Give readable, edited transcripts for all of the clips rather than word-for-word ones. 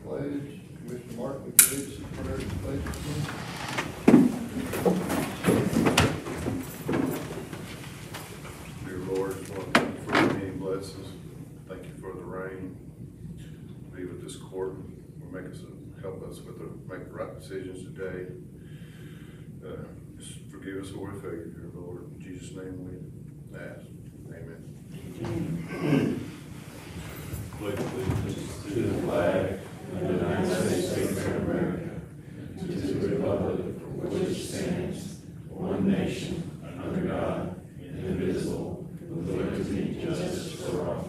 pledge. Commissioner Martin, would you lead us in prayer and pledge, please? Dear Lord, I want to thank you for your many blessings. Thank you for the rain. Be with this court. Help us with make the right decisions today. Just forgive us where we failure, dear Lord. In Jesus' name we ask. Amen. Pledge allegiance to the flag of the United States of America, and to the republic for which it stands, one nation, under God, indivisible, with liberty and justice for all.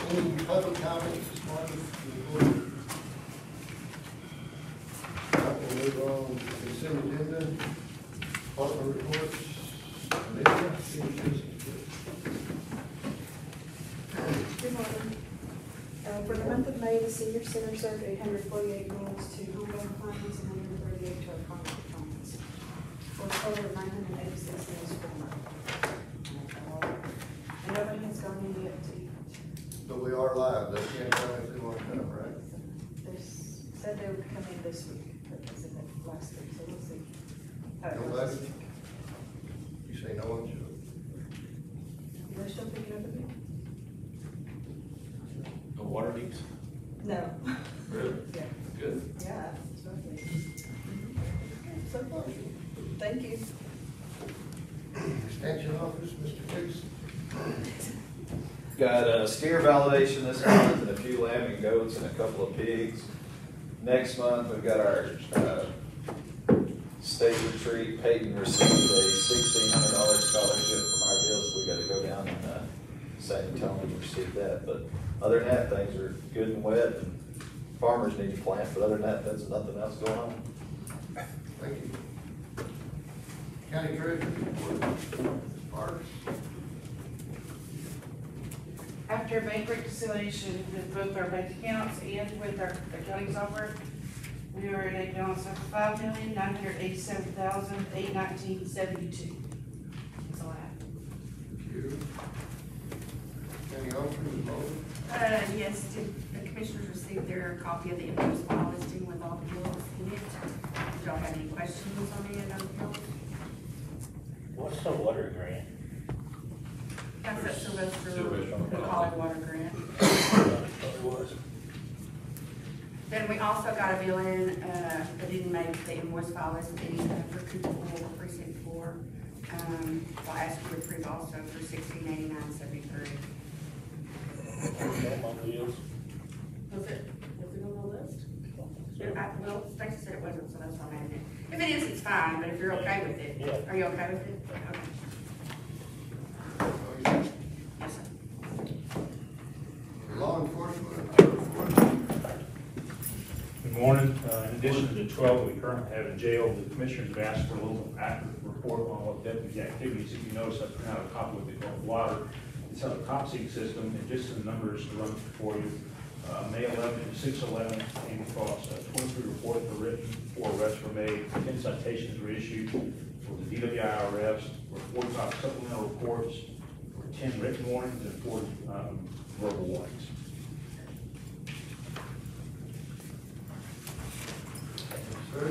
Any public comments this morning? We'll move on to the consent agenda. Department reports. Good morning. For the month of May, the senior center served 848 meals to homegrown clients and 138 to our contact clients, for a total of 986 meals for the month. And nobody has gone in yet to eat. But we are live. They can't come if they want to come, right? They said they would come in this week, but they said that last week, so we'll see. how it goes Nobody? this week. You say no one should. They're still picking up a bit? No water leaks? No. Really? Yeah. Good. Yeah, it's lovely. So far. Thank you. Extension office, Mr. Dixon. Got a steer validation this month and a few lamb and goats and a couple of pigs. Next month, we've got our state retreat. Peyton received a $1,600 scholarship from our deal, so we got to go down and San Antonio and receive that. But other than that, things are good and wet, and farmers need to plant. But other than that, there's nothing else going on. Thank you. County Treasurer, Parks. After bank reconciliation with both our bank accounts and with our accounting software, we are at a balance of $5,987,819.72. That's all I have. Thank you. County Auditor, Mulder. Yes, the commissioners received their copy of the invoice file listing with all the bills in it. Did y'all have any questions on any of those bills? What's the water grant? That's that Sylvester, Sylvester. the Holly Water Grant. It was. Then we also got a bill in, that didn't make the invoice file listing for Cooper Pool Precinct 4. I'll ask you to approve also for $1689.73. On my wheels. Was it on the list? Well, Stacy said it wasn't, so that's why I'm adding it. If it is, it's fine, but if you're okay with it. Yeah. Are you okay with it? Okay. Yes, sir. Law enforcement, report. Good morning. In addition to the 12 we currently have in jail, the commissioners have asked for a little accurate report on what deputy activities. If you notice, I printed out a copy of what they call water. It's on the COPSEC system, and just some numbers to run for you. May 11th and 6/11 came across 23 reports were written, 4 arrests were made, 10 citations were issued for the DWI arrest, 45 supplemental reports, 10 written warnings, and 4 verbal warnings. Sir,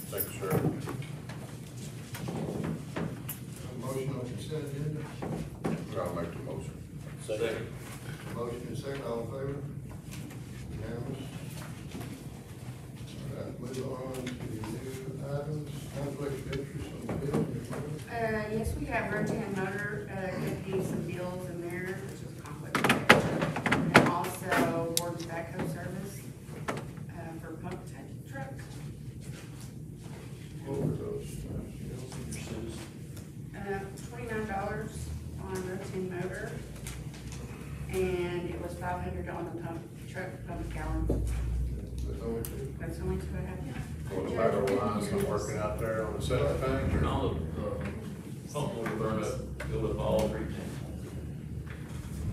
Thank you, sir. motion on consent agenda. I'll make the motion. Second. Motion and second, all in favor? Unanimous. All right, move on to new items, conflict of interest on the bill. Yes, we have Rotan Motor, getting some bills in there, which is a conflict of interest. And also Warden Tobacco Service, for pump tank truck. What were those? $29 on Rotan Motor. And it was $500 on the pump truck, pump gallon. There's only two. That's only 2.5. Well, the battle line's not working out there on the septic tank, or? All the, pump will burn up, fill up all 3 tanks.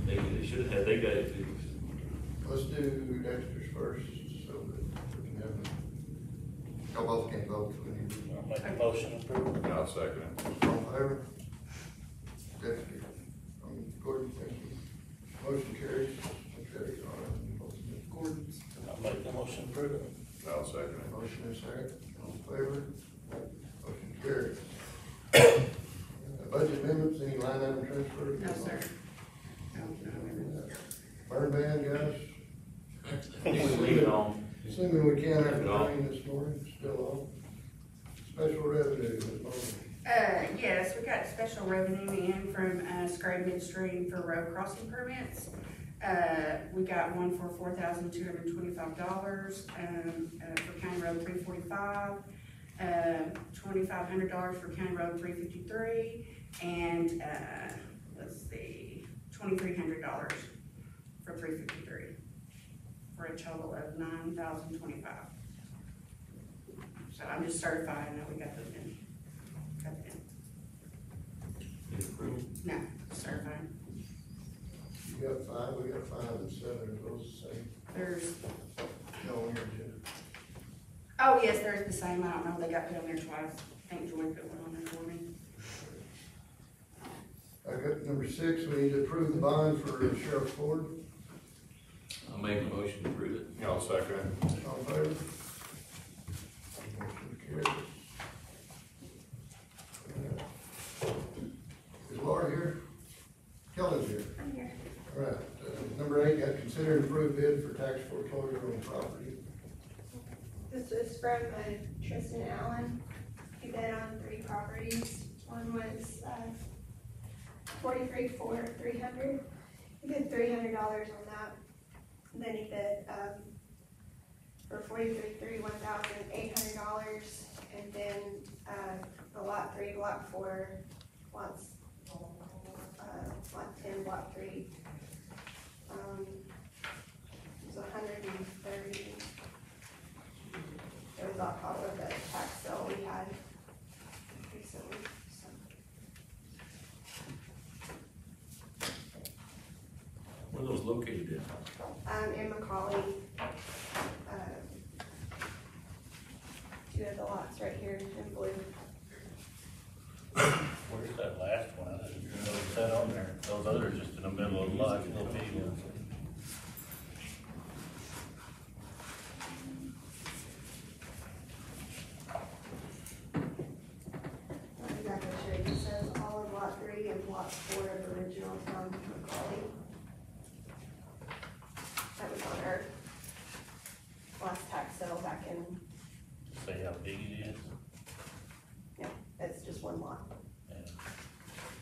They should have had, they got it fixed. Let's do extras first, so that we can have them. Y'all both can't vote, so we need to. I'll make a motion to approve. I'll second it. All in favor? deputy. Gordon, thank you. Motion carries. Okay, Gordon's. I'll make the motion to approve it. I'll second it. motion is second, all in favor? Motion carries. Budget amendments, any line item transfers? No, sir. No. Burn ban, guys, Leave it on. assuming we can after the rain this morning, still on. Special revenue, Ms. Bowman. Yes, we got special revenue in from, Scrape Midstream for road crossing permits. We got one for $4,225, for County Road 345, $2,500 for County Road 353, and, let's see, $2,300 for 353, for a total of $9,025. So I'm just certifying that we got those in. Got them in. No, certifying. You got five, we got 5 and 7, are those the same? There's, No, on your agenda. oh yes, there's the same, I don't know, they got put on there twice. I think Joy put one on there for me. I got number 6, we need to approve the bond for Sheriff Ford. I'll make a motion to approve it. I'll second it. All in favor? Motion carries. Is Laura here? Kelly's here. I'm here. All right, number 8, got consider and approve bid for tax foreclosure on property. This was from Tristan Allen. He bid on 3 properties. One was 43,300. He bid $300 on that. And then he bid for 43,300 $1,800. And then the lot 3, block 4, lots lot 10, block 3. It was 130. It was on top of the tax sale we had recently, so. Where are those located at? In McCauley, 2 of the lots right here in blue. Where's that last one? I didn't notice that on there. Those others just in the middle of the lot, little bitty ones. Not exactly sure, it just says all of lot 3 and block 4 of the original from McCauley. That was on our last tax sale back in, See how big it is? yeah, it's just one lot. Yeah.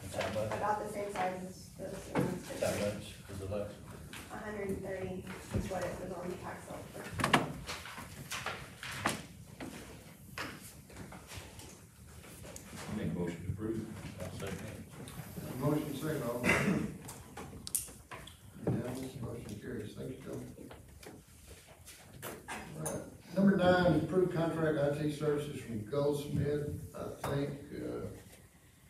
It's how much? About the same size as the It's how much is the last? 130 is what it was on the tax sale for. I'll make a motion to approve. I'll second it. Motion second, all in favor? Unanimous, motion carries. Thank you, Joe. All right. Number 9, approved contract IT services from Goldsmith. I think,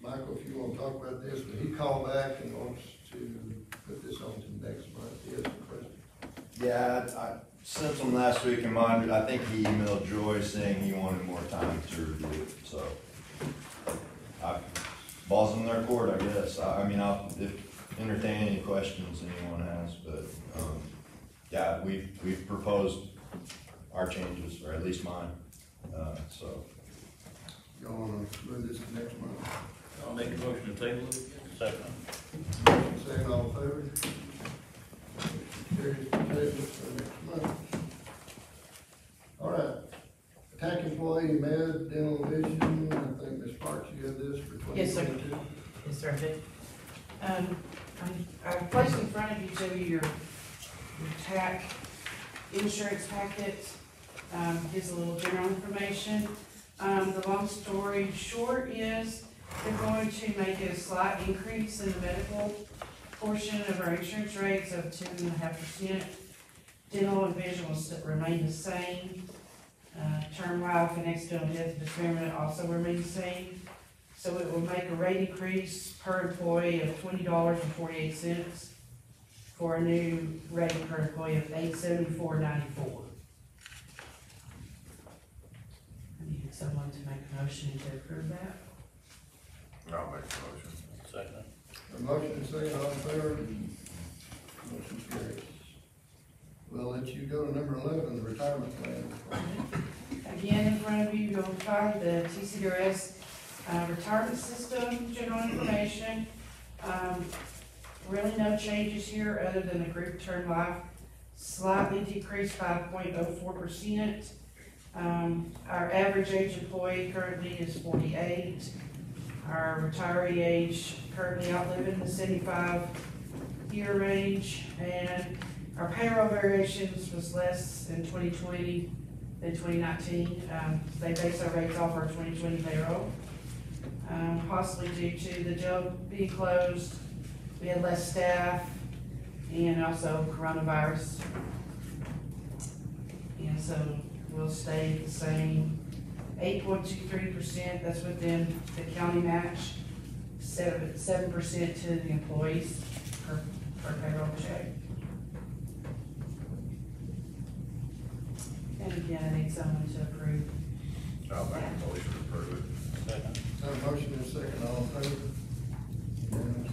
Michael, if you want to talk about this, but he called back and wants to put this on to next month. He has a question. Yeah, I sent him last week, and I think he emailed Joy saying he wanted more time to review it, so. Ball's in their court, I guess. I mean, I'll entertain any questions anyone has, but, yeah, we've proposed our changes, or at least mine, so. Y'all want to move this to next month? I'll make a motion to table it. Second. Motion second, all in favor? Motion carries, table for next month. All right. Attack employee, med, dental vision, I think Ms. Parks, you have this for 2022? Yes, sir. Yes, sir, I did. I placed in front of each of you your TAC insurance packet, gives a little general information. The long story short is they're going to make it a slight increase in the medical portion of our insurance rates of 2.5%. Dental and vision will remain the same. Term life and accidental death and dismemberment also remain the same. So it will make a rate increase per employee of $20.48 for a new rate per employee of $874.94. I need someone to make a motion to approve that. I'll make the motion. Second. A motion and second, all in favor? Motion carries. We'll let you go to number 11, the retirement plan. Again, in front of you, you'll find the TCRS retirement system, general information. Really no changes here other than the group term life slightly decreased by 0.04%. Our average age employee currently is 48. Our retiree age currently outliving the 75-year range, and our payroll variations was less in 2020 than 2019. They base our rates off our 2020 payroll. Possibly due to the jail being closed, we had less staff, and also coronavirus. And so we'll stay the same, 8.23%, that's within the county match, 7% to the employees per payroll check. And again, I need someone to approve. I'll make a motion to approve it. Second. Have a motion and second, all in favor? Unanimous.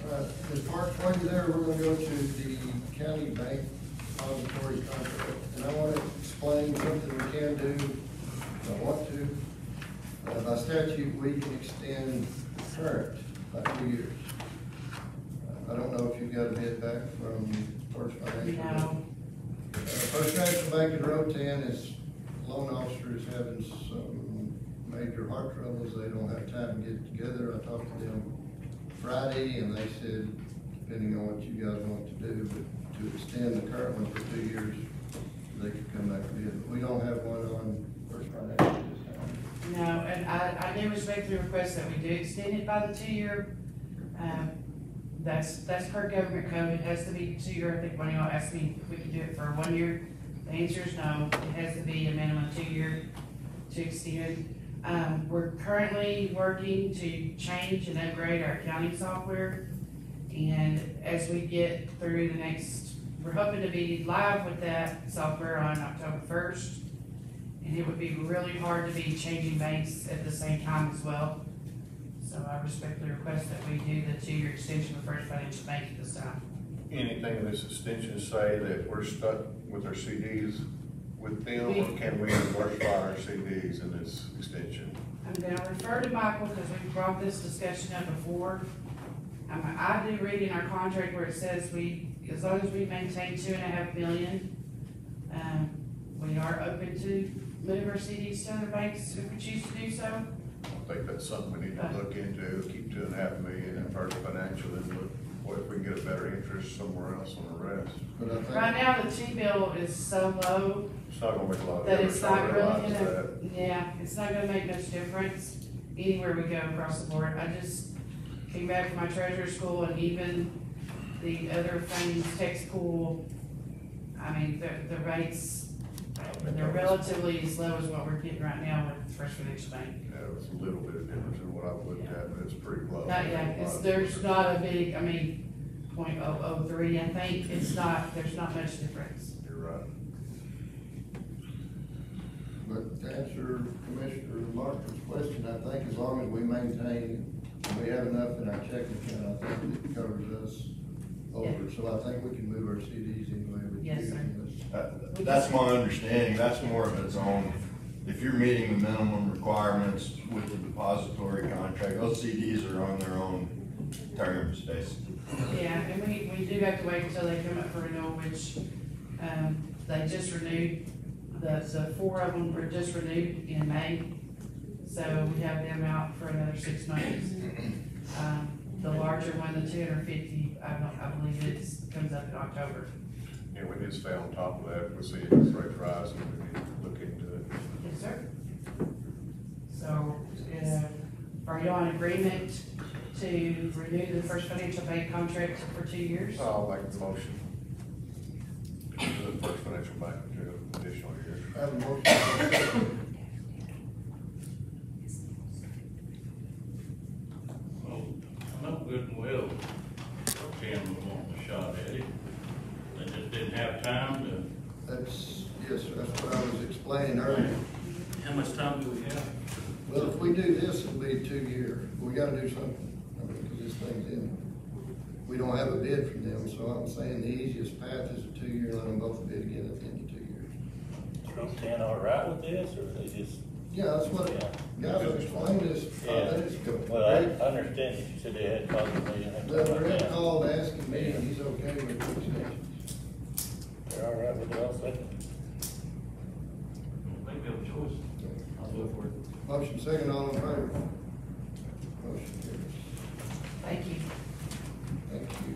All right, as Mark's pointed there, we're gonna go to the county bank depository contract. And I want to explain something we can do, if I want to. By statute, we can extend current by 2 years. I don't know if you've got a bid back from First Financial. No. First National Bank in Rotan is, loan officer is having some major heart troubles. They don't have time to get together. I talked to them Friday, and they said, depending on what you guys want to do, but to extend the current one for 2 years, they could come back with it. We don't have one on First Financial this time. No, and I do respectfully request that we do extend it by the 2 year. That's per government code. It has to be 2 year. I think one of y'all asked me if we could do it for 1 year. The answer is no. It has to be a minimum 2 year to extend. We're currently working to change and upgrade our accounting software. And as we get through the next, we're hoping to be live with that software on October 1st. And it would be really hard to be changing banks at the same time as well. So I respectfully request that we do the 2 year extension with First Financial Bank at this time. Anything in this extension say that we're stuck with our CDs with them, or can we diversify our CDs in this extension? I'm gonna refer to Michael because we brought this discussion up before. I do read in our contract where it says as long as we maintain 2.5 million, we are open to move our CDs to other banks if we choose to do so. I think that's something we need to look into, keep 2.5 million in First Financial, and look, what if we can get a better interest somewhere else on the rest? But I think, Right now, the T-bill is so low It's not gonna make a lot of that difference. it's not I really realize gonna, that. yeah, it's not gonna make much difference anywhere we go across the board. I just came back from my treasurer school, and even the other things, text pool, I mean, the rates, they're relatively as low as what we're getting right now with First Financial Bank. Yeah, it was a little bit different than what I've looked at, but it's pretty close. Not yet, there's not a big, I mean, 0.003, I think, there's not much difference. You're right. but to answer Commissioner Martin's question, I think as long as we maintain, we have enough in our checking account, I think it covers us over. So I think we can move our CDs anyway. Yes, sir. That's my understanding, that's more of its own, if you're meeting the minimum requirements with the depository contract, those CDs are on their own terms, basically. Yeah, and we do have to wait until they come up for renewal, which, they just renewed, the 4 of them were just renewed in May. So we have them out for another 6 months. The larger one, the 250, I believe comes up in October. Yeah, we need to stay on top of that. We see interest rates rising, we need to look into it. Yes, sir. So, are you on agreement to renew the First Financial Bank contract for 2 years? I'll make the motion. The First Financial Bank to additional years. I have a motion. Well, I know good and well, Tim was wanting a shot at it. They just didn't have time to. Yes, sir, that's what I was explaining earlier. How much time do we have? Well, if we do this, it'll be 2 years. We gotta do something, I mean, because this thing's in. We don't have a bid from them, so I'm saying the easiest path is a 2-year, let them both bid again at the end of 2 years. Is Ten all right with this, or they just? Yeah, that's what, guys, I explained this 5 minutes ago. Well, I understand that you said they had called me. The rep called asking me, and he's okay with the extension. They're all right with it also? Maybe we have a choice. I'll go for it. Motion second, all in favor? Motion carries. Thank you. Thank you.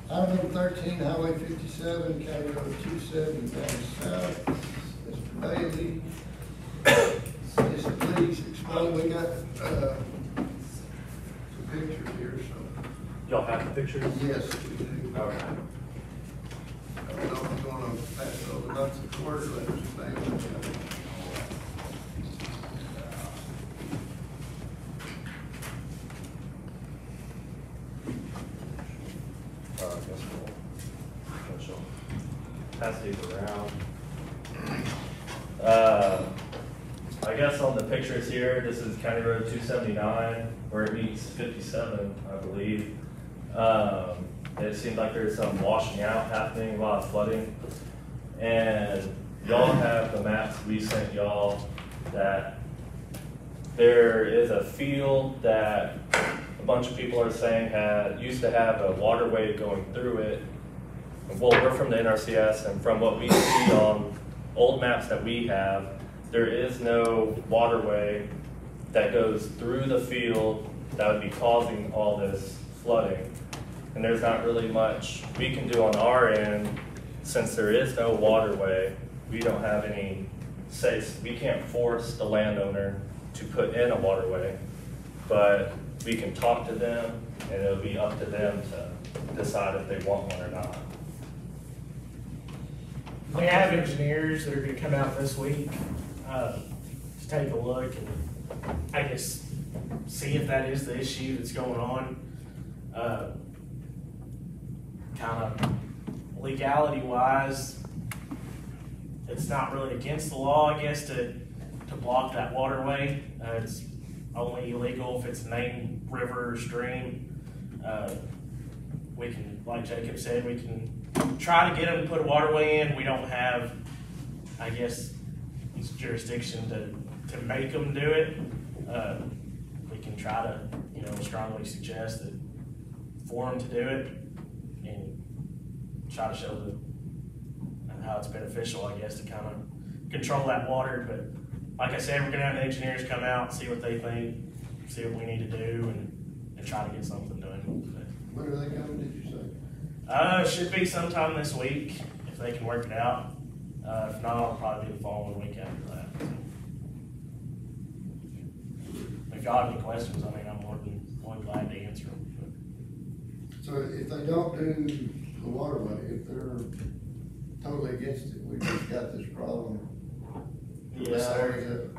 Item number 13, Highway 57, County Road 270 down south. Mr. Bailey, please explain, we got, some pictures here, so. Y'all have the pictures? Yes, we do. Okay. I don't know if you wanna pass over lots of quarter letters, things. I guess we'll pass these around. I guess on the pictures here, this is County Road 279, where it meets 57, I believe. It seems like there's some washing out happening, a lot of flooding. And y'all have the maps we sent y'all that there is a field that a bunch of people are saying used to have a waterway going through it. Well, we're from the NRCS, and from what we see on old maps that we have, there is no waterway that goes through the field that would be causing all this flooding. And there's not really much we can do on our end, since there is no waterway. We don't have any say. We can't force the landowner to put in a waterway, but we can talk to them, and it'll be up to them to decide if they want one or not. We have engineers that are gonna come out this week, to take a look and, I guess, see if that is the issue that's going on. Kind of legality wise, it's not really against the law, I guess, to block that waterway. It's only illegal if it's a named river or stream. We can, like Jacob said, we can try to get them to put a waterway in. We don't have, I guess, jurisdiction to make them do it. We can try to, strongly suggest that for them to do it and try to show how it's beneficial, I guess, to kind of control that water. But like I said, we're gonna have the engineers come out, see what they think, see what we need to do, and try to get something done. When are they coming, did you say? Should be sometime this week, if they can work it out. If not, it'll probably be the following week after that. If y'all have any questions, I'm more than glad to answer them. So if they don't do the waterway, if they're totally against it, we just got this problem. Yes, sir.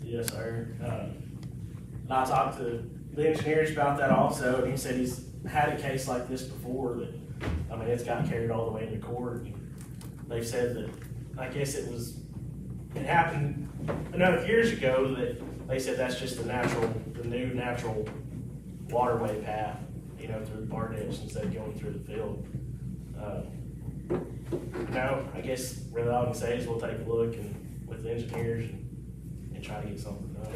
Yes, sir. And I talked to the engineers about that also, and he said he's had a case like this before that, it's got carried all the way into court. They've said that, I guess it happened enough years ago that they said that's just the new natural waterway path, through the bar ditch instead of going through the field. I guess really all I can say is we'll take a look with the engineers and try to get something done.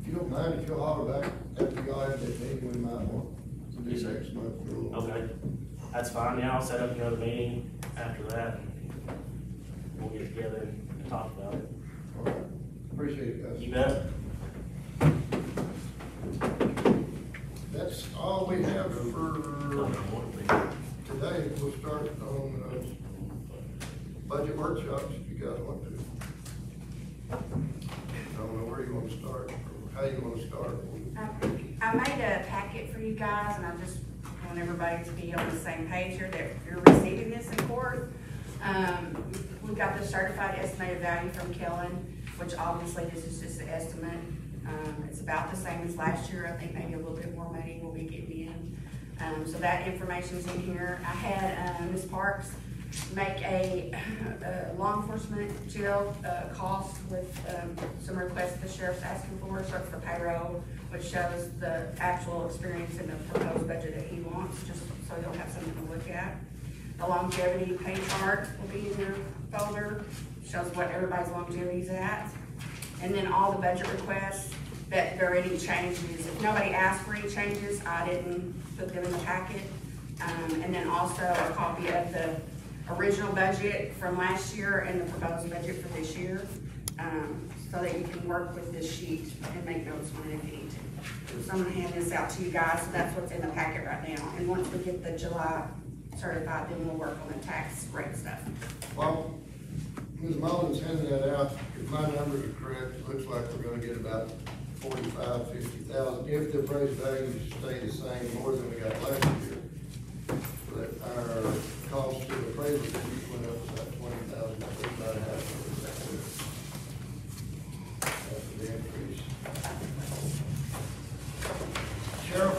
If you don't mind, if you'll holler back after y'all have that meeting, we might want to do next month for a little. Okay, that's fine. Yeah, I'll set up another meeting after that. We'll get together and talk about it. All right. Appreciate it, guys. You bet. That's all we have for today. We'll start on budget workshops if you guys want to. I don't know where you want to start or how you want to start. I made a packet for you guys, and I just want everybody to be on the same page here that you're receiving this in court. We've got the certified estimated value from Kellen, which obviously this is just an estimate. It's about the same as last year. I think maybe a little bit more money will be getting in. So that information's in here. I had Ms. Parks make a law enforcement jail cost with some sheriff's asking for, starts the payroll, which shows the actual experience in the proposed budget that he wants, just so you'll have something to look at. The longevity pay chart will be in your folder, shows what everybody's longevity is at. And then all the budget requests, that there are any changes. If nobody asked for any changes, I didn't put them in the packet. And then also a copy of the original budget from last year and the proposed budget for this year, so that you can work with this sheet and make notes on it if you need to. So I'm gonna hand this out to you guys, so that's what's in the packet right now. And once we get the July certified, then we'll work on the tax rate stuff. Well, Ms. Mullins handed that out. If my numbers are correct, it looks like we're gonna get about 45, 50,000, if the appraised values stay the same, more than we got last year. But our cost to the appraisal fees went up about 20,000, I think about half of the increase. Sheriff,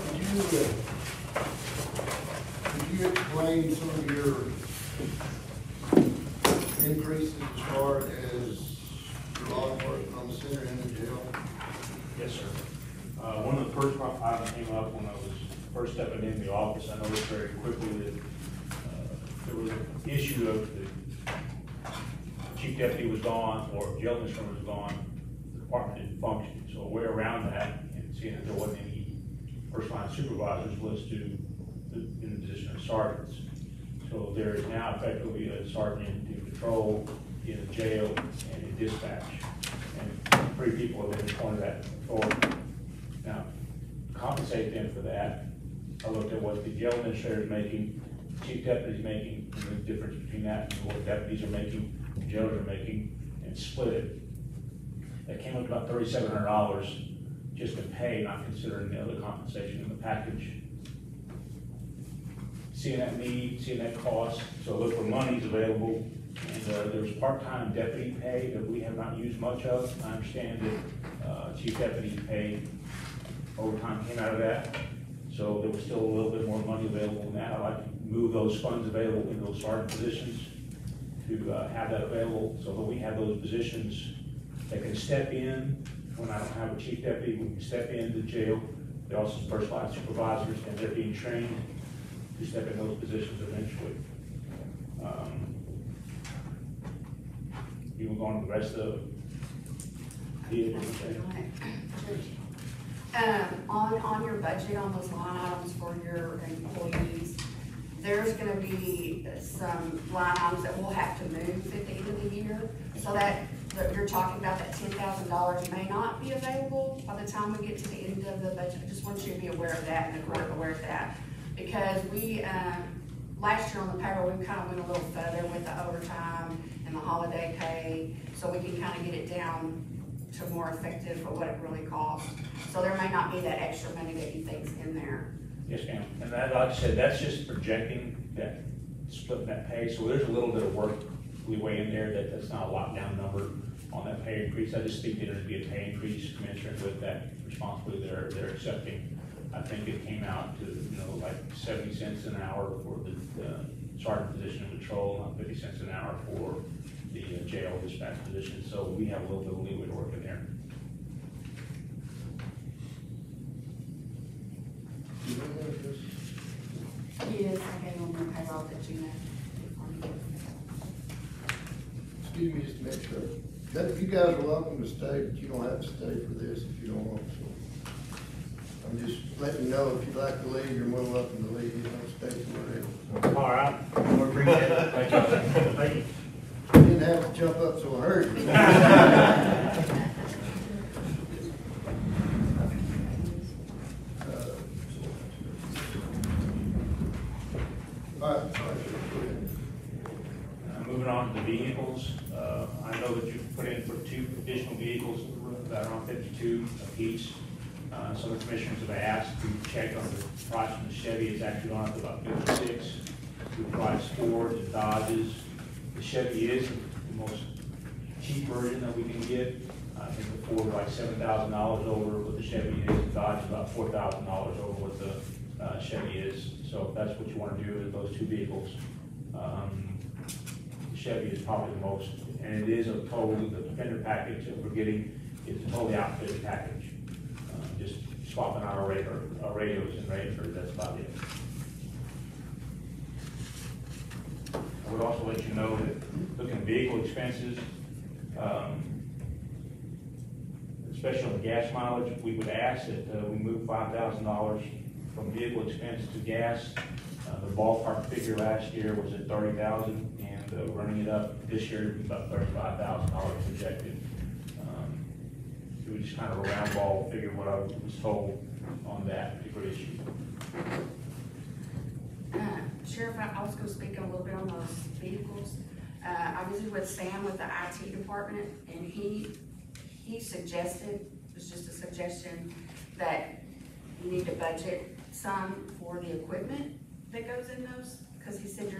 could you explain some of your increases as far as your law enforcement on the center and the jail? Yes, sir. One of the first items came up when I was first stepping in the office. I noticed very quickly that there was an issue of the chief deputy was gone or jail administrator was gone, the department didn't function. So a way around that, and seeing that there wasn't any first line supervisors, was to in the position of sergeants. So there is now effectively a sergeant in patrol, in the jail, and in dispatch. And 3 people have been appointed that authority. Now, to compensate them for that, I looked at what the jail administrator is making, the chief deputy is making, and the difference between that and what deputies are making, the jailers are making, and split it. That came up to about $3,700 just to pay, not considering the other compensation in the package. Seeing that need, seeing that cost, so look for money's available. And there's part-time deputy pay that we have not used much of. I understand that chief deputy pay overtime came out of that. So there was still a little bit more money available in that. I'd like to move those funds available in those sergeant positions to have that available so that we have those positions that can step in when I don't have a chief deputy. We can step into jail. They're also first line supervisors, and they're being trained to step in those positions eventually. You will go on to the rest of the on your budget, on those line items for your employees, there's gonna be some line items that we'll have to move at the end of the year. So that you're talking about, that $10,000 may not be available by the time we get to the end of the budget. I just want you to be aware of that, and the court aware of that. Because we, last year on the payroll, we kind of went a little further with the overtime and the holiday pay, so we can kind of get it down to more effective for what it really costs. So there may not be that extra money that you think's in there. Yes, ma'am. And that, like I said, that's just projecting that, splitting that pay. So there's a little bit of work leeway in there. That's not a lockdown number on that pay increase. I just think there'd be a pay increase commensurate with that responsibility they're accepting. I think it came out to, like 70 cents an hour for the sergeant position in patrol, not 50 cents an hour for the jail dispatch position. So we have a little bit of leeway to work in there. Yes, I gave them the payroll that you know. Excuse me, just to make sure. That, you guys are welcome to stay, but you don't have to stay for this if you don't want to. I'm just letting you know, if you'd like to leave, you're more than welcome to leave. You don't stay somewhere else. All right. We appreciate it. Thank you. Thank you. You didn't have to jump up so hard. All right. Moving on to the vehicles, I know that you put in for 2 additional vehicles that are on 52 apiece. Some of the commissioners have asked to check on the price of the Chevy. It's actually on up to about 56. We provide Fords and Dodges. The Chevy is the most cheap version that we can get. I think the Ford is like $7,000 over what the Chevy is. The Dodge is about $4,000 over what the Chevy is. So if that's what you want to do with those 2 vehicles. Chevy is probably the most, and it is a total, the Defender package that we're getting It's a totally outfitted package. Just swapping our radios and radiators, that's about it. I would also let you know that looking at vehicle expenses, especially on the gas mileage, we would ask that we move $5,000 from vehicle expense to gas. The ballpark figure last year was at $30,000, and running it up this year to be about $35,000 projected. It was just kind of a round ball figure what I was told on that particular issue. Sheriff, I was gonna speak a little bit on those vehicles. I visited with Sam with the IT department, and he suggested, it was just a suggestion, that you need to budget some for the equipment that goes in those, because he said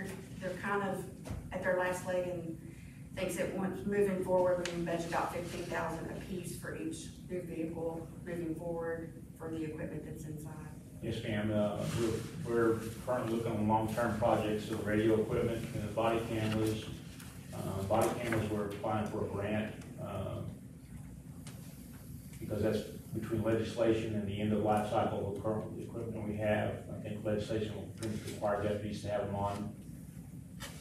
they're kind of at their last leg and thinks that once moving forward, we can budget out $15,000 a piece for each new vehicle moving forward for the equipment that's inside. Yes, ma'am. We're currently looking on long-term projects of radio equipment and the body cameras. Body cameras, we're applying for a grant because that's between legislation and the end of life cycle of the current equipment we have. I think legislation will require deputies to have them on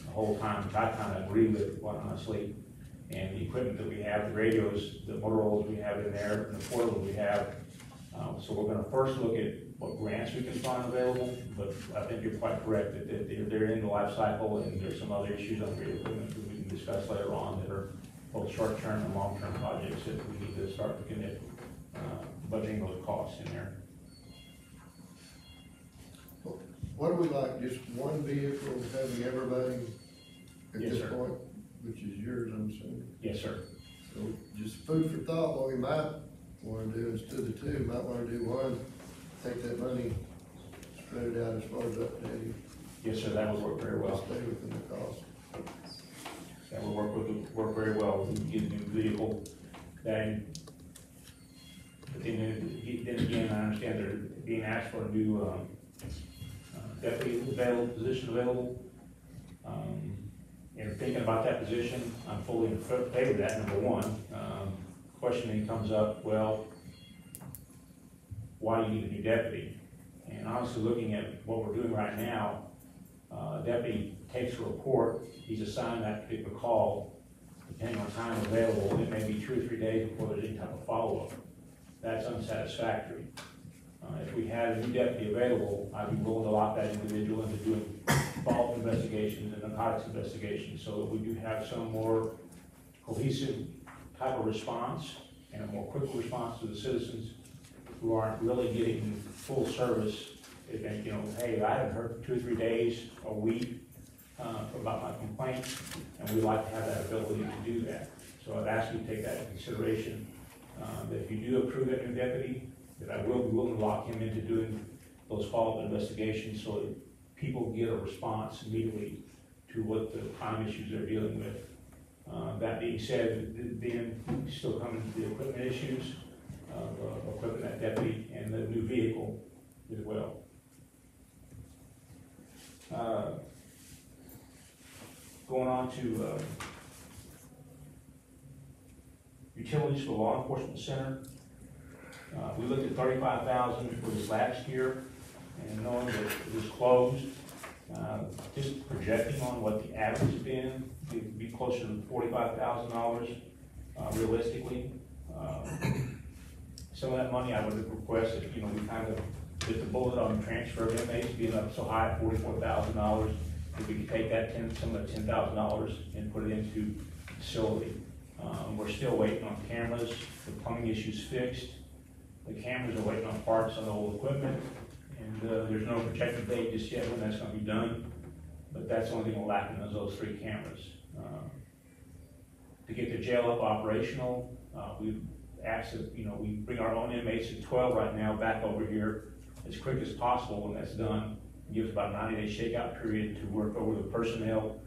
the whole time, which I kind of agree with, quite honestly. And the equipment that we have, the radios, the Motorola's we have in there, and the portables we have. So we're going to first look at what grants we can find available, but I think you're quite correct that they're in the life cycle, and there's some other issues on radio equipment that we can discuss later on that are both short-term and long-term projects that we need to start looking at budgeting those costs in there. What do we like, just one vehicle having everybody at Yes, this sir. point, which is yours, I'm assuming? Yes, sir. So just food for thought, what we might wanna do instead of two, might wanna do one, take that money, spread it out as far as updating. Yes, sir, that would work very well. Stay within the cost. That would work very well. We can get a new vehicle. But then again, I understand they're being asked for a new deputy position available. And thinking about that position, I'm fully in favor of that, number one. Question then comes up, well, why do you need a new deputy? And honestly, looking at what we're doing right now, deputy takes a report, he's assigned that particular call, depending on time available, it may be 2 or 3 days before there's any type of follow-up. That's unsatisfactory. If we had a new deputy available, I'd be willing to lock that individual into doing follow-up investigations and narcotics investigations, so that we do have some more cohesive type of response and a more quick response to the citizens who aren't really getting full service. They think, you know, hey, I haven't heard for 2 or 3 days, a week about my complaint, and we'd like to have that ability to do that. So I'd ask you to take that into consideration. That if you do approve that new deputy, that I will be willing to lock him into doing those follow-up investigations so that people get a response immediately to what the crime issues they're dealing with. That being said, then still coming to the equipment issues, equipping that deputy and the new vehicle as well. Going on to utilities for law enforcement center. We looked at $35,000 for this last year, and knowing that it was closed, just projecting on what the average has been, it would be closer to $45,000 realistically. Some of that money I would request if, you know, we kind of bit the bullet on transfer of inmates being up so high at $44,000, if we could take that some of the $10,000 and put it into facility. We're still waiting on cameras, the plumbing issue's fixed. The cameras are waiting on parts on the old equipment, and there's no projected date just yet when that's gonna be done, but that's the only thing we're lacking is those 3 cameras. To get the jail up operational, we've asked that, you know, we bring our own inmates at 12 right now back over here as quick as possible when that's done. It gives about a 90-day shakeout period to work over the personnel,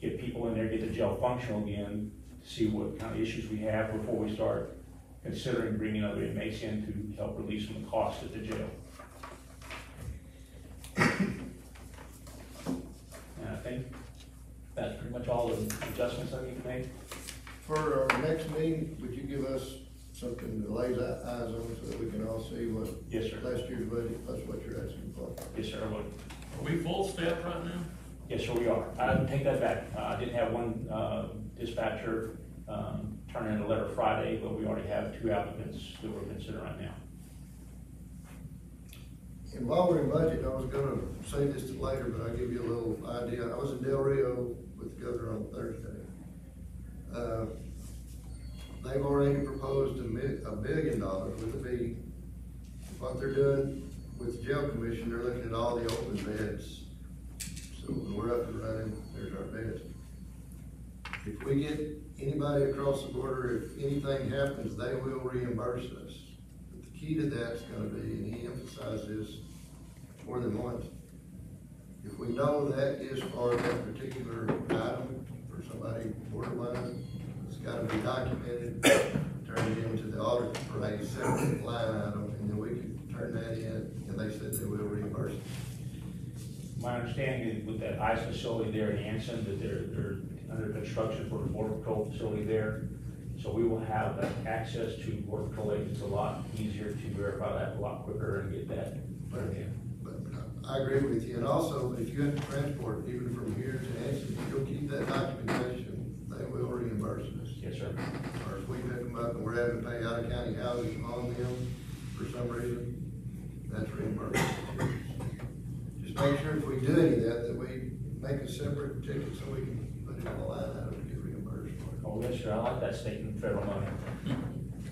get people in there, get the jail functional again, see what kind of issues we have before we start considering bringing other inmates in to help release some of the costs at the jail. And I think that's pretty much all the adjustments I need to make. For our next meeting, would you give us something to lay eyes on so that we can all see what Yes, sir. last year's budget, plus what you're asking for. Yes, sir, I would. Are we full staff right now? Yes, sir, we are. I take that back. I did have one dispatcher turn in a letter Friday, but we already have 2 applicants that we're considering right now. And while we're in budget, I was gonna say this to later, but I'll give you a little idea. I was in Del Rio with the governor on Thursday. They've already proposed $1 billion with a B. What they're doing with the jail commission, they're looking at all the open beds. So when we're up and running, there's our beds. If we get anybody across the border, if anything happens, they will reimburse us. But the key to that's gonna be, and he emphasized this more than once, if we know that is for that particular item, for somebody borderline, it's gotta be documented, turned into the audit for a separate line item, and then we can turn that in, and they said they will reimburse us. My understanding is with that ICE facility there in Anson, that they're under construction for the Border Patrol facility there. So we will have access to Border Patrol agents a lot easier to verify that a lot quicker and get that. But I agree with you, and also, if you have to transport even from here to Anson, if you'll keep that documentation, they will reimburse us. Yes, sir. Or if we pick them up and we're having to pay out-of-county housing on them for some reason, that's reimbursed. Just make sure if we do any of that, that we make a separate ticket so we can put it on the line item to get reimbursed for it. Oh, yes, sir, I like that statement, federal money.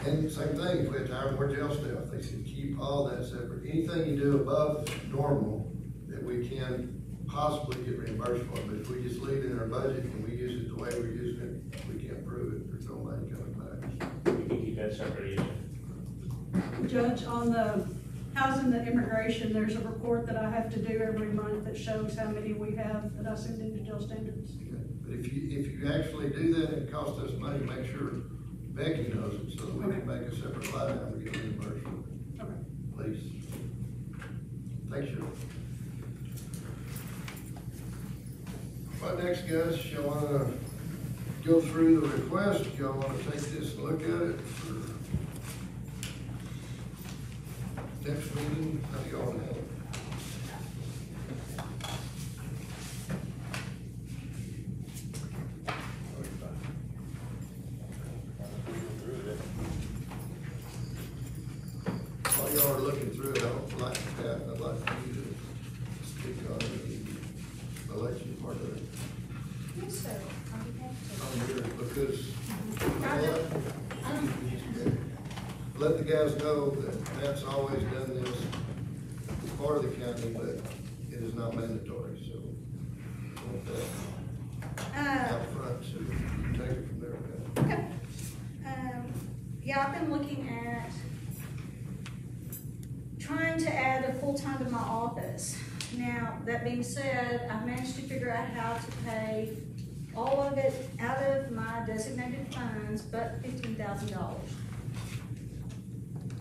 And same thing, if we have to hire more jail staff, they said keep all that separate. Anything you do above normal that we can possibly get reimbursed for, but if we just leave it in our budget and we use it the way we're using it, we can't prove it, there's no money coming back. We can keep that separate, yes. Judge, on the housing and immigration, there's a report that I have to do every month that shows how many we have that I send into jail standards. Okay. But if you actually do that and it costs us money, make sure Becky knows it so that we can make a separate line item and get reimbursed for it. Okay. Please. Thanks, Shirley. What next, guys? Y'all wanna go through the request? Y'all wanna take this and look at it for next meeting? How do y'all want to handle it? While y'all are looking through it, I'd like you to speak on the election part of it. Yes, sir. I'll be happy to. On here, because let the guys know that Matt's always done this for the county, but it is not mandatory, so I want that out front, so you can take it from there. Okay. Yeah, I've been looking at trying to add a full-time to my office. Now, that being said, I've managed to figure out how to pay all of it out of my designated funds, but $15,000.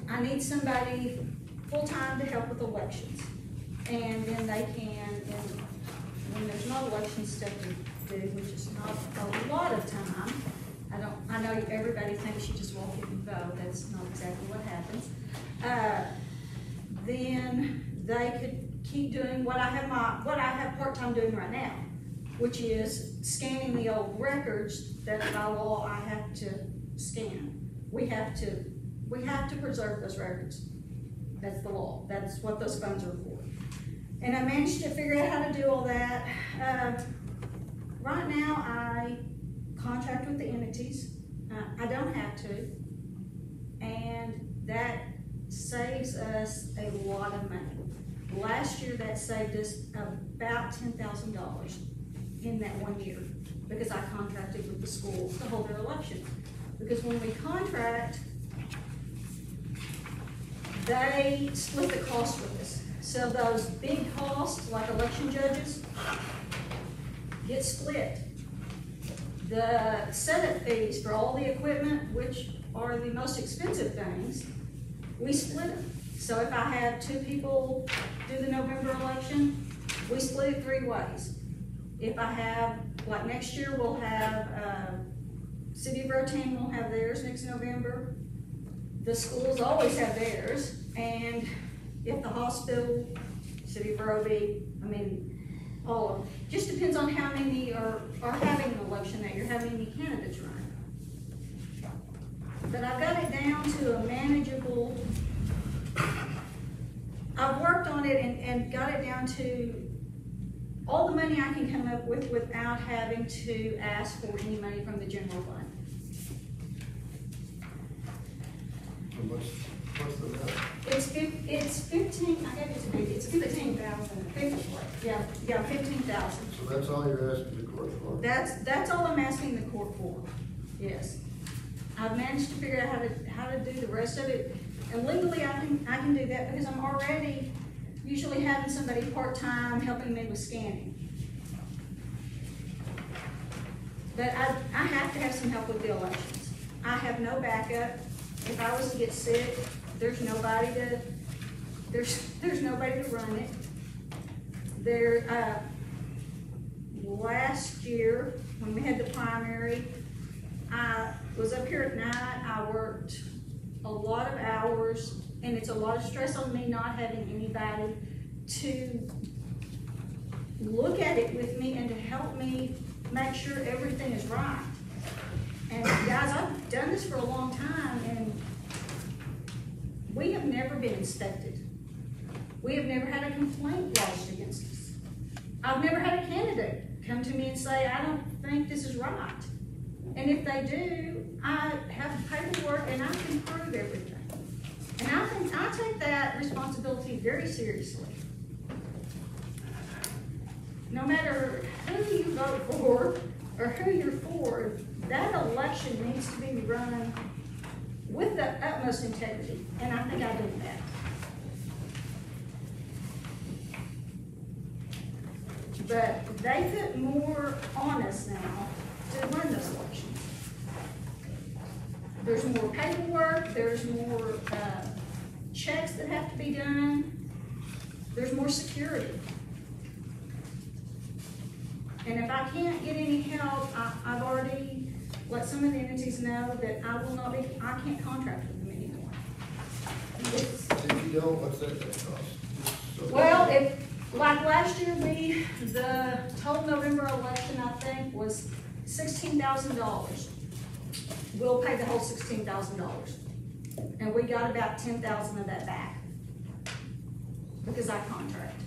I need somebody full-time to help with elections. And then they can, and when there's no election stuff to do, which is not a lot of time, I know everybody thinks you just walk in and vote, that's not exactly what happens. Then they could keep doing what I have part-time doing right now, which is scanning the old records that by law I have to scan. We have to preserve those records. That's the law. That's what those funds are for. And I managed to figure out how to do all that. Right now, I contract with the entities. I don't have to. And that saves us a lot of money. Last year, that saved us about $10,000 in that 1 year because I contracted with the schools to hold their elections. Because when we contract, they split the cost with us. So those big costs, like election judges, get split. The setup fees for all the equipment, which are the most expensive things, we split them. So if I have 2 people do the November election, we split it 3 ways. If I have, like next year, we'll have, City of Rotan will have theirs next November. The schools always have theirs, and if the hospital, City of Roby, I mean, all of them, just depends on how many are having an election that year, how many candidates run. But I've got it down to a manageable, I've worked on it and got it down to all the money I can come up with without having to ask for any money from the general fund. And what's the amount? It's 15, I gave it to you, it's 15,000. Yeah, 15,000. So that's all you're asking the court for? That's all I'm asking the court for, yes. I've managed to figure out how to do the rest of it, and legally I can do that because I'm already usually having somebody part-time helping me with scanning. But I have to have some help with the elections. I have no backup. If I was to get sick, there's nobody to run it. Last year, when we had the primary, I was up here at night. I worked a lot of hours, and it's a lot of stress on me not having anybody to look at it with me and to help me make sure everything is right. And guys, I've done this for a long time, and we have never been inspected. We have never had a complaint lodged against us. I've never had a candidate come to me and say, I don't think this is right. And if they do, I have paperwork and I can prove everything. And I take that responsibility very seriously. No matter who you vote for or who you're for, that election needs to be run with the utmost integrity, and I think I do that. But they put more on us now to run those elections. There's more paperwork, there's more checks that have to be done, there's more security. And if I can't get any help, I've already let some of the entities know that I can't contract with them anymore. If you don't, what's that gonna cost? Well, like last year, the total November election, I think, was $16,000. We'll pay the whole $16,000. And we got about $10,000 of that back because I contract.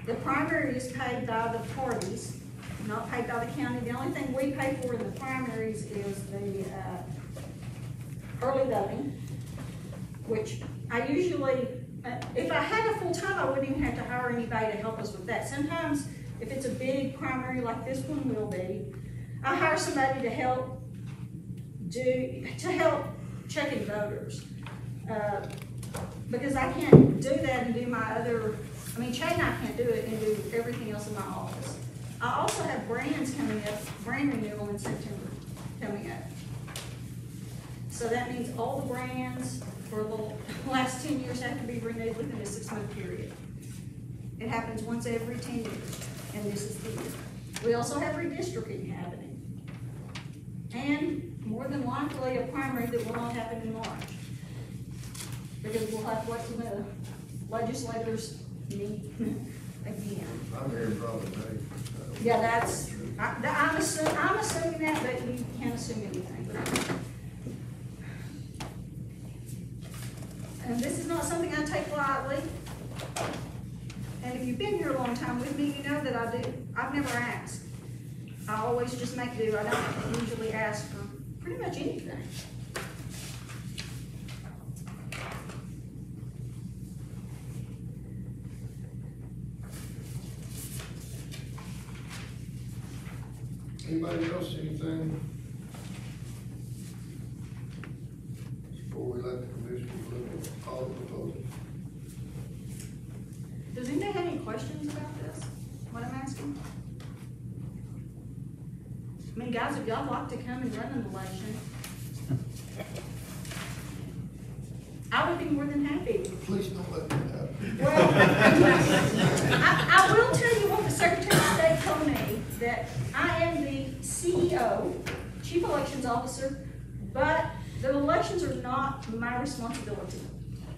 The primary is paid by the parties, not paid by the county. The only thing we pay for in the primaries is the early voting, which I usually, if I had a full-time, I wouldn't even have to hire anybody to help us with that. Sometimes, if it's a big primary like this one will be, I hire somebody to help check in voters. Because I can't do that and do my other, Chad and I can't do it and do everything else in my office. I also have brands coming up, brand renewal in September coming up. So that means all the brands for the last 10 years have to be renewed within a 6-month period. It happens once every 10 years, and this is the year. We also have redistricting happening. And more than likely a primary that will not happen in March. Because we'll have to wait till the legislators meet again. I'm hearing probably May. Yeah, I'm assuming that, but you can't assume anything. And this is not something I take lightly. And if you've been here a long time with me, you know that I've never asked. I always just make do. I don't usually ask for pretty much anything. Anybody else, anything? Before we let the commissioners look at all the proposals. Does anybody have any questions about this, what I'm asking? Guys, if y'all like to come and run an election, I would be more than happy. Please don't let me happen. Well, I will tell you what the Secretary of State told me, that I am the CEO, Chief Elections Officer, but The elections are not my responsibility.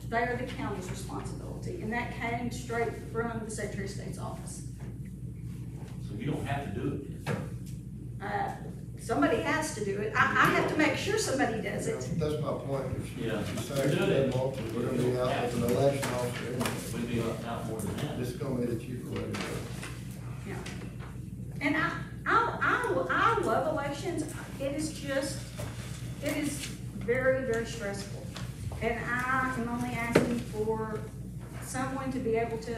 They are the county's responsibility, and that came straight from the Secretary of State's office. So you don't have to do it. Somebody has to do it. I have to make sure somebody does it. That's my point. If she- Yeah. she's saying she doesn't want to, we're gonna be out with an election officer anyway. We'd be out more than that. This is gonna be the cheaper way to go. Yeah. And I love elections. It is very, very stressful. And I am only asking for someone to be able to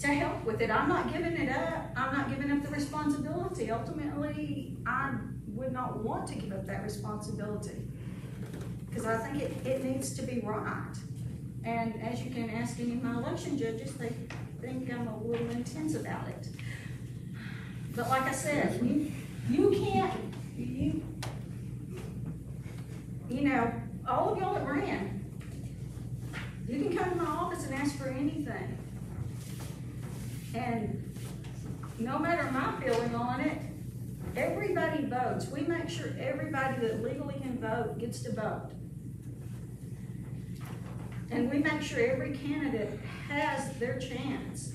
help with it. I'm not giving it up. I'm not giving up the responsibility. Ultimately, I would not want to give up that responsibility. Because I think it needs to be right. And as you can ask any of my election judges, they think I'm a little intense about it. But like I said, you can't, you know, all of y'all that ran, you can come to my office and ask for anything. And no matter my feeling on it, everybody votes. We make sure everybody that legally can vote gets to vote. And we make sure every candidate has their chance.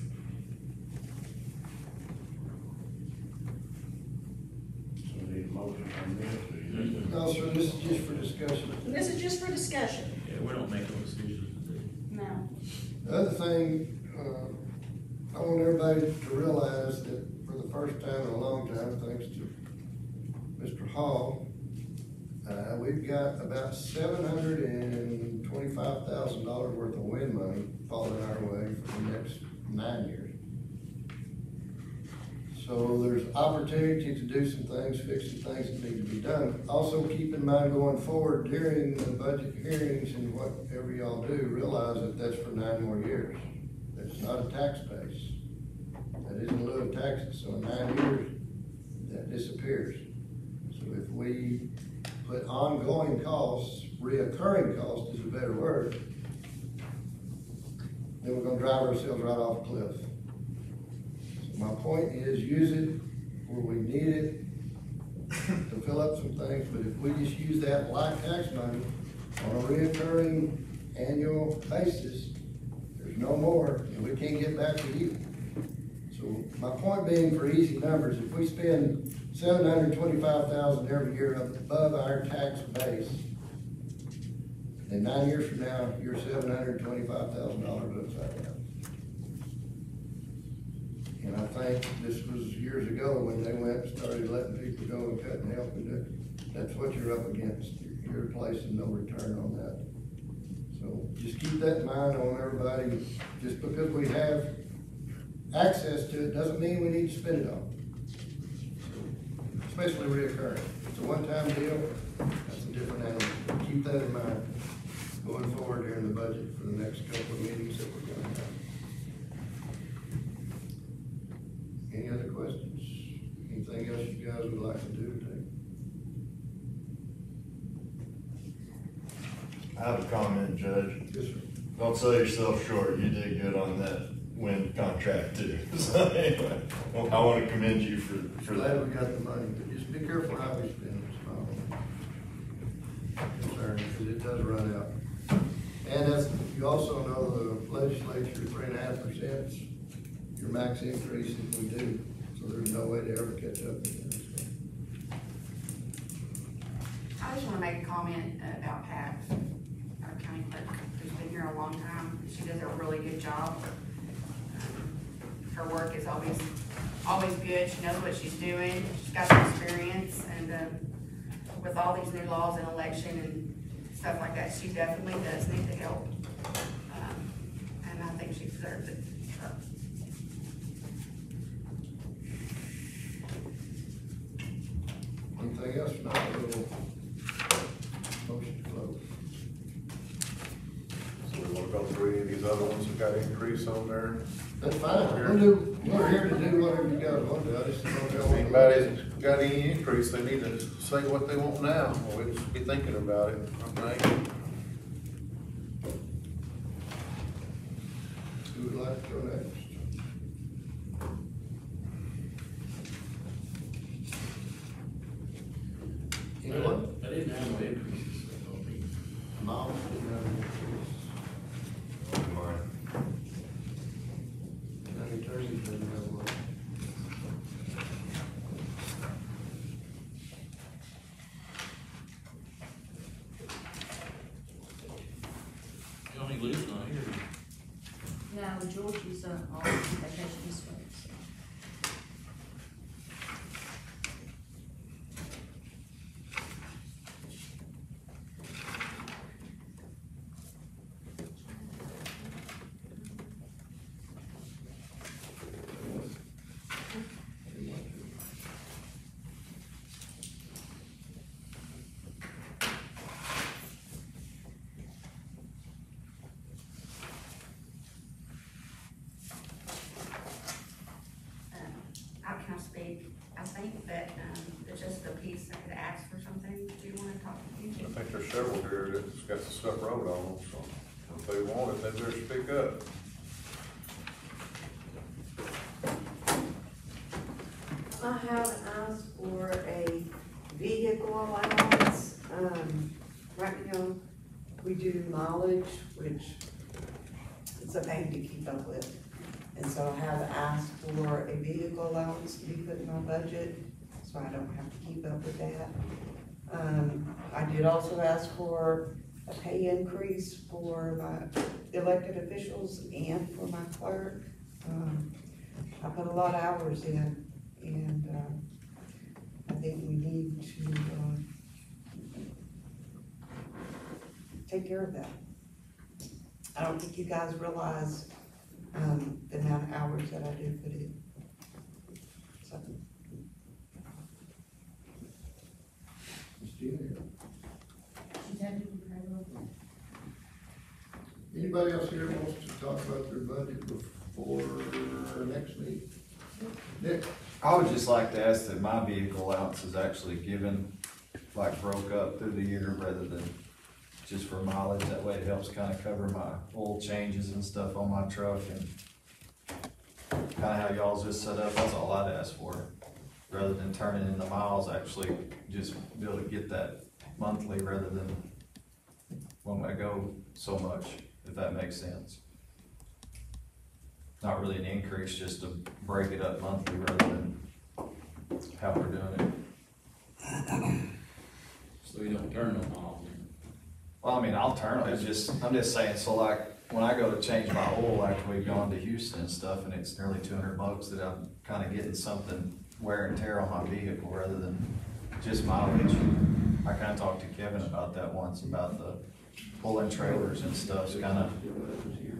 So need a motion on this, or you just- No, sir, this is just for discussion. This is just for discussion. Yeah, we don't make no decisions today. No. The other thing, I want everybody to realize that for the first time in a long time, thanks to Mr. Hall, we've got about $725,000 worth of wind money falling our way for the next 9 years. So there's opportunity to do some things, fix some things that need to be done. Also, keep in mind going forward during the budget hearings and whatever y'all do, realize that that's for 9 more years. That's not a tax base. That is in lieu of taxes, so in 9 years, that disappears. So if we put ongoing costs, reoccurring cost is a better word, then we're gonna drive ourselves right off a cliff. So my point is, use it where we need it to fill up some things, but if we just use that like tax money on a reoccurring annual basis, there's no more, and we can't get back to you. So my point being, for easy numbers, if we spend $725,000 every year above our tax base, then 9 years from now, you're $725,000 upside down. And I think this was years ago when they went and started letting people go and cut and help and do. That's what you're up against. You're placing no return on that. So just keep that in mind on everybody. Just because we have access to it doesn't mean we need to spend it all. Especially reoccurring. It's a one-time deal, that's a different animal. Keep that in mind going forward during the budget for the next couple of meetings that we're going to have. Any other questions? Anything else you guys would like to do today? I have a comment, Judge. Yes, sir. Don't sell yourself short. You did good on that wind contract too. So anyway, I want to commend you for Glad that. we got the money, but just be careful how we spend it. It's my concern, because it does run out. And as you also know, the legislature, 3.5% is your max increase if we do. So there's no way to ever catch up with it. I just want to make a comment about Pat, our county clerk, who's been here a long time. She does a really good job. Her work is always good. She knows what she's doing. She's got the experience, and with all these new laws and election and stuff like that, she definitely does need the help. And I think she deserves it. So. Anything else? Not a little motion to close. So we wanna go through any of these other ones that got increase on there? That's fine. We're here to do whatever you guys want to do. I just don't know. If anybody's got any increase, they need to say what they want now, or we'll just be thinking about it, okay? Who would like to go next? Anyone? I didn't have no increase Lou's not here. No, Georgie's, on vacation this week, so. Can I speak? I think that, it's just a piece that could ask for something. Do you wanna talk to you? I think there's several here that's got the stuff wrote on them, so if they want it, they better speak up. I have asked for a vehicle allowance. Right now, we do mileage, which it's a pain to keep up with. And so I have asked for a vehicle allowance to be put in my budget, so I don't have to keep up with that. I did also ask for a pay increase for my elected officials and for my clerk. I put a lot of hours in, and, I think we need to, take care of that. I don't think you guys realize, the amount of hours that I do put in. So. Anybody else here wants to talk about their budget before our next meeting? Nick? I would just like to ask that my vehicle allowance is actually given, like broke up through the year rather than just for mileage. That way it helps kind of cover my oil changes and stuff on my truck, and kind of how y'all's just set up. That's all I'd ask for. Rather than turning in the miles, actually just be able to get that monthly rather than when I go so much, if that makes sense. Not really an increase, just to break it up monthly rather than how we're doing it. So you don't turn them off. Well, I mean, I'll turn it, I'm just saying, so like, when I go to change my oil after we've gone to Houston and stuff, and it's nearly $200 that I'm kinda getting something wear and tear on my vehicle rather than just mileage. I kinda talked to Kevin about that once, about the pulling trailers and stuff, so kinda,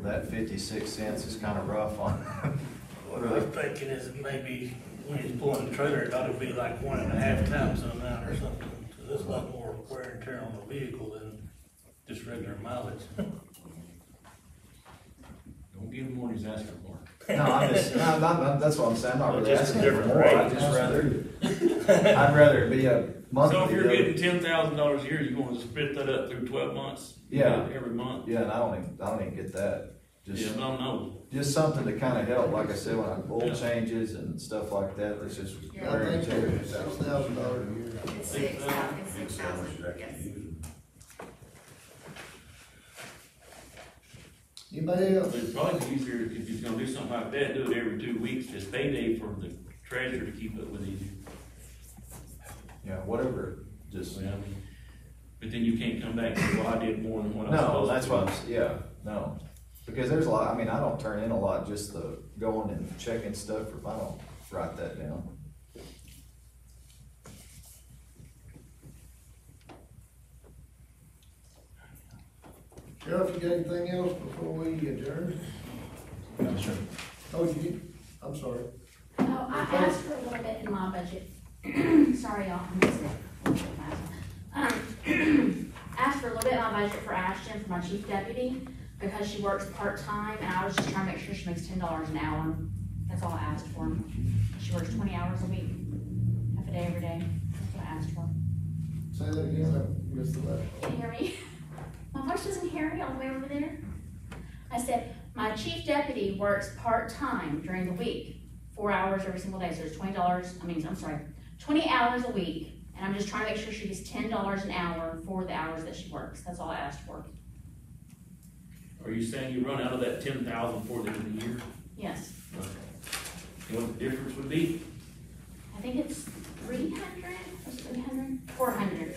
that 56 cents is kinda rough on. What I'm thinking is maybe when he's pulling the trailer, it ought to be like 1.5 times the amount or something. So there's a lot more wear and tear on the vehicle than just regular mileage. Don't give him what he's asking for. No, that's what I'm saying, I'm not really Just a asking for different more, rate. I'd rather it be a monthly. So if you're getting $10,000 a year, you're gonna split that up through 12 months? Yeah. Every month? Yeah, and I don't even get that. Yeah, no. Just something to kinda help, like I said, when I oil changes and stuff like that, it's just. I think it's $6,000 a year. It's six, it's 6,000, yes. Anybody else? It'd probably be easier if he's gonna do something like that, do it every 2 weeks, just payday for the treasurer to keep up with you. Yeah, whatever, just. Well, I mean, but then you can't come back and say, well, I did more than what I was No, supposed to. that's what yeah, no. Because there's a lot, I mean, I don't turn in a lot, just the going and checking stuff, if I don't write that down. Sheriff, you got anything else before we adjourn? No, sure. Oh, you, I'm sorry. Oh, I asked for a little bit in my budget. Sorry, y'all, I missed it. Asked for a little bit in my budget for Ashton, for my chief deputy, because she works part-time, and I was just trying to make sure she makes $10 an hour. That's all I asked for. She works 20 hours a week, half a day every day. That's what I asked for. Say that again, I missed the last Can you hear me? My voice doesn't hear me all the way over there. I said, my chief deputy works part-time during the week, 4 hours every single day, so there's $20, 20 hours a week, and I'm just trying to make sure she gets $10 an hour for the hours that she works. That's all I asked for. Are you saying you run out of that 10,000 before the end of the year? Yes. Okay. And what the difference would be? I think it's 300, or 300? 400.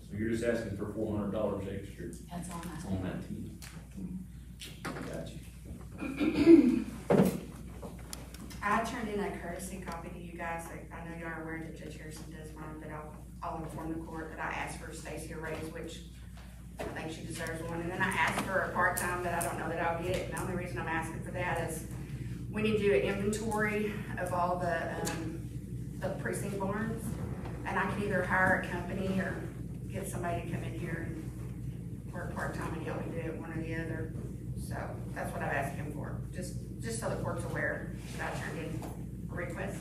So So you're just asking for $400 extra That's all I'm asking. on that team? Gotcha. I turned in a courtesy copy to you guys. I know you are aware that Judge Harrison does mine, but I'll inform the court that I asked for Stacy a raise, which I think she deserves one. And then I asked for a part-time, but I don't know that I'll get it. And the only reason I'm asking for that is we need to do an inventory of all the precinct barns. And I can either hire a company or get somebody to come in here and work part-time and help me do it, one or the other. So that's what I've asked him for, just so the court's aware that I turned in a request.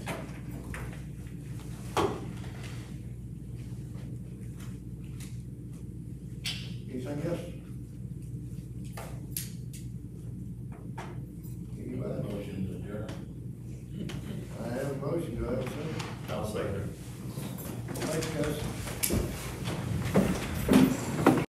Anything else?